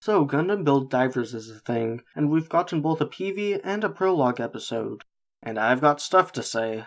So, Gundam Build Divers is a thing, and we've gotten both a PV and a prologue episode. And I've got stuff to say.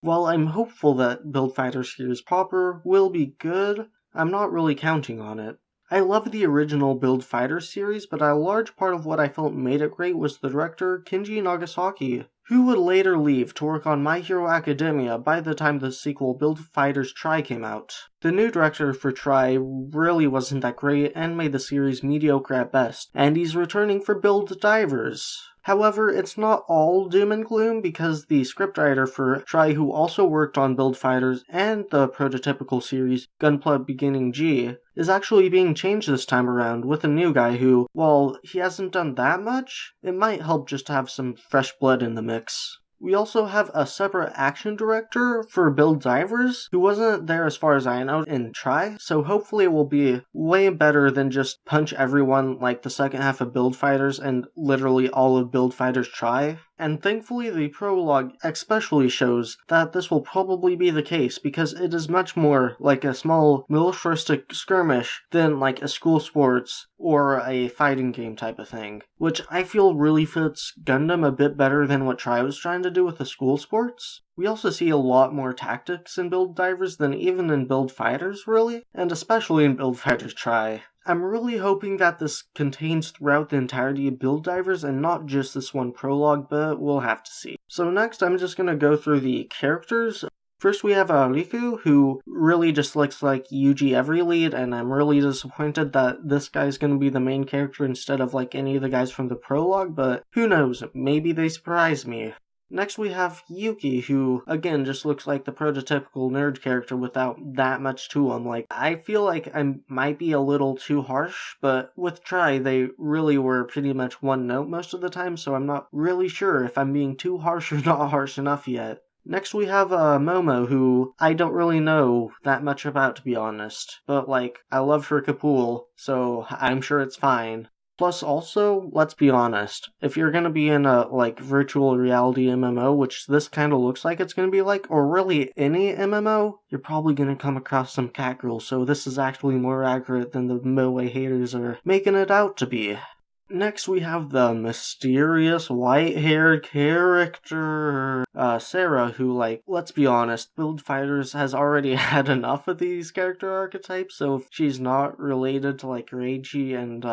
While I'm hopeful that Build Fighter series proper will be good, I'm not really counting on it. I love the original Build Fighter series, but a large part of what I felt made it great was the director Kenji Nagasaki, who would later leave to work on My Hero Academia by the time the sequel Build Fighters Try came out. The new director for Try really wasn't that great and made the series mediocre at best, and he's returning for Build Divers. However, it's not all doom and gloom because the scriptwriter for Try, who also worked on Build Fighters and the prototypical series Gunpla Beginning G, is actually being changed this time around with a new guy who, while he hasn't done that much, it might help just to have some fresh blood in the mix. We also have a separate action director for Build Divers, who wasn't there as far as I know in Try, so hopefully it will be way better than just punch everyone like the second half of Build Fighters and literally all of Build Fighters Try. And thankfully the prologue especially shows that this will probably be the case because it is much more like a small militaristic skirmish than like a school sports or a fighting game type of thing, which I feel really fits Gundam a bit better than what Try was trying to do with the school sports. We also see a lot more tactics in Build Divers than even in Build Fighters, really, and especially in Build Fighters Try. I'm really hoping that this contains throughout the entirety of Build Divers and not just this one prologue, but we'll have to see. So next I'm just going to go through the characters. First we have Riku, who really just looks like Yuji Every Lead, and I'm really disappointed that this guy's going to be the main character instead of like any of the guys from the prologue, but who knows, maybe they surprise me. Next we have Yuki, who again just looks like the prototypical nerd character without that much to him. Like, I feel like I might be a little too harsh, but with Try they really were pretty much one note most of the time, so I'm not really sure if I'm being too harsh or not harsh enough yet. Next we have Momo, who I don't really know that much about, to be honest, but like, I love her Kapul, so I'm sure it's fine. Plus also, let's be honest, if you're gonna be in a, like, virtual reality MMO, which this kinda looks like it's gonna be like, or really any MMO, you're probably gonna come across some catgirls, so this is actually more accurate than the Moe haters are making it out to be. Next we have the mysterious white-haired character, Sarah, who, like, let's be honest, Build Fighters has already had enough of these character archetypes, so if she's not related to, like, Reiji and,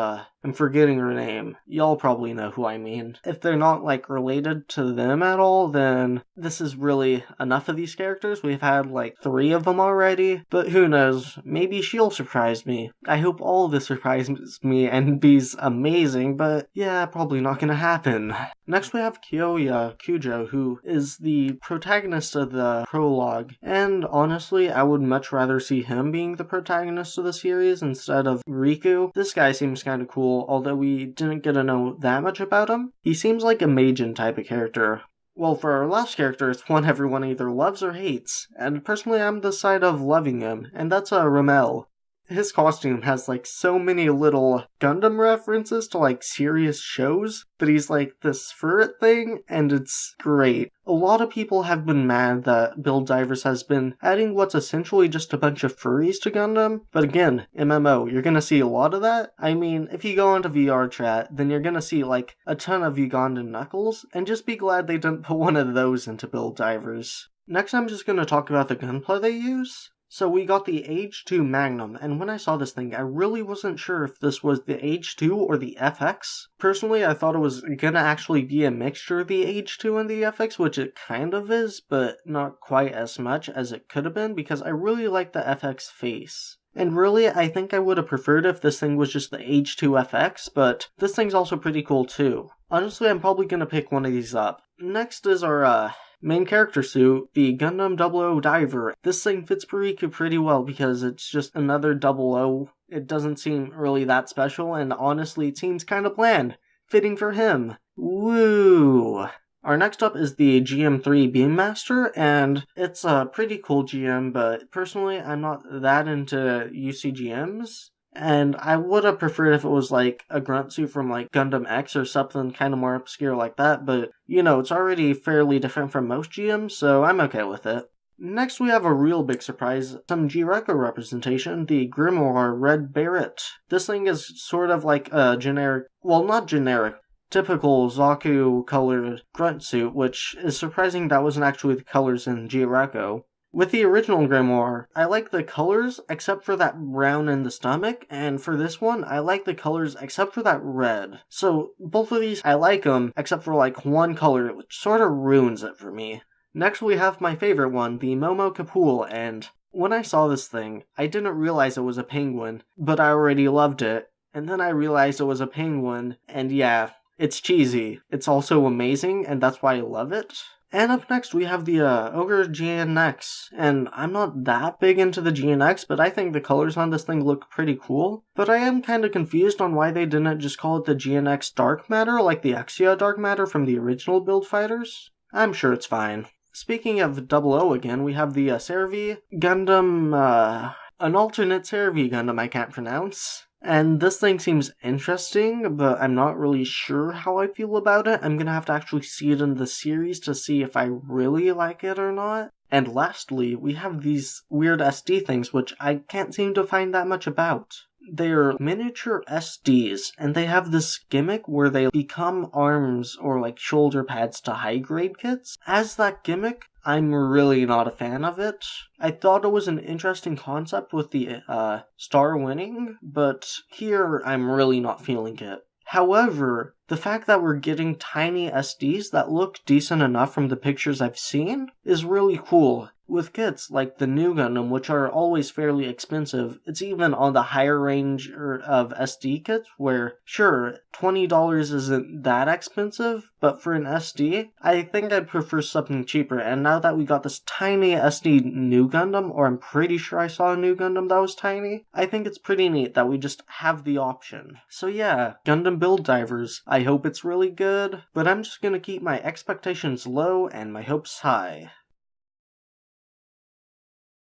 I'm forgetting her name. Y'all probably know who I mean. If they're not, like, related to them at all, then this is really enough of these characters. We've had, like, 3 of them already, but who knows, maybe she'll surprise me. I hope all of this surprises me and be's amazing, but yeah, probably not gonna happen. Next we have Kyoya Cujo, who is the protagonist of the prologue, and honestly, I would much rather see him being the protagonist of the series instead of Riku. This guy seems kinda cool, although we didn't get to know that much about him. He seems like a Majin type of character. Well, for our last character, it's one everyone either loves or hates, and personally I'm the side of loving him, and that's Rommel. His costume has, like, so many little Gundam references to, like, serious shows, but he's, like, this ferret thing, and it's great. A lot of people have been mad that Build Divers has been adding what's essentially just a bunch of furries to Gundam, but again, MMO, you're gonna see a lot of that. I mean, if you go into VR chat, then you're gonna see, like, a ton of Ugandan knuckles, and just be glad they didn't put one of those into Build Divers. Next I'm just gonna talk about the gunpla they use. So we got the Age 2 Magnum, and when I saw this thing, I really wasn't sure if this was the Age 2 or the FX. Personally, I thought it was gonna actually be a mixture of the Age 2 and the FX, which it kind of is, but not quite as much as it could have been, because I really like the FX face. And really, I think I would have preferred if this thing was just the Age 2 FX, but this thing's also pretty cool too. Honestly, I'm probably gonna pick one of these up. Next is our, main character suit, the Gundam 00 Diver. This thing fits Riku pretty well because it's just another 00. It doesn't seem really that special, and honestly it seems kinda bland. Fitting for him. Woo! Our next up is the GM3 Beammaster, and it's a pretty cool GM, but personally I'm not that into UCGMs. And I would have preferred if it was like a grunt suit from like Gundam X or something kind of more obscure like that, but you know, it's already fairly different from most GMs, so I'm okay with it. Next we have a real big surprise, some G-Reco representation, the Grimoire Red Barret. This thing is sort of like a generic, well not generic, typical Zaku colored grunt suit, which is surprising that wasn't actually the colors in G-Reco. With the original Grimoire, I like the colors except for that brown in the stomach, and for this one, I like the colors except for that red. So both of these, I like them except for like one color, which sort of ruins it for me. Next we have my favorite one, the Momo Kapul, and when I saw this thing, I didn't realize it was a penguin, but I already loved it, and then I realized it was a penguin, and yeah, it's cheesy. It's also amazing, and that's why I love it. And up next we have the Ogre Jian Ex, and I'm not that big into the GN X, but I think the colors on this thing look pretty cool. But I am kinda confused on why they didn't just call it the GN X Dark Matter like the Exia Dark Matter from the original Build Fighters. I'm sure it's fine. Speaking of 00 again, we have the Servi Gundam, an alternate Servi Gundam I can't pronounce. And this thing seems interesting, but I'm not really sure how I feel about it. I'm gonna have to actually see it in the series to see if I really like it or not. And lastly, we have these weird SD things, which I can't seem to find that much about. They're miniature SDs, and they have this gimmick where they become arms or like shoulder pads to high grade kits. As that gimmick, I'm really not a fan of it. I thought it was an interesting concept with the star winning, but here I'm really not feeling it. However, the fact that we're getting tiny SDs that look decent enough from the pictures I've seen is really cool. With kits like the new Gundam, which are always fairly expensive, it's even on the higher range of SD kits where, sure, $20 isn't that expensive, but for an SD, I think I'd prefer something cheaper. And now that we got this tiny SD new Gundam, or I'm pretty sure I saw a new Gundam that was tiny, I think it's pretty neat that we just have the option. So yeah, Gundam Build Divers, I hope it's really good, but I'm just gonna keep my expectations low and my hopes high.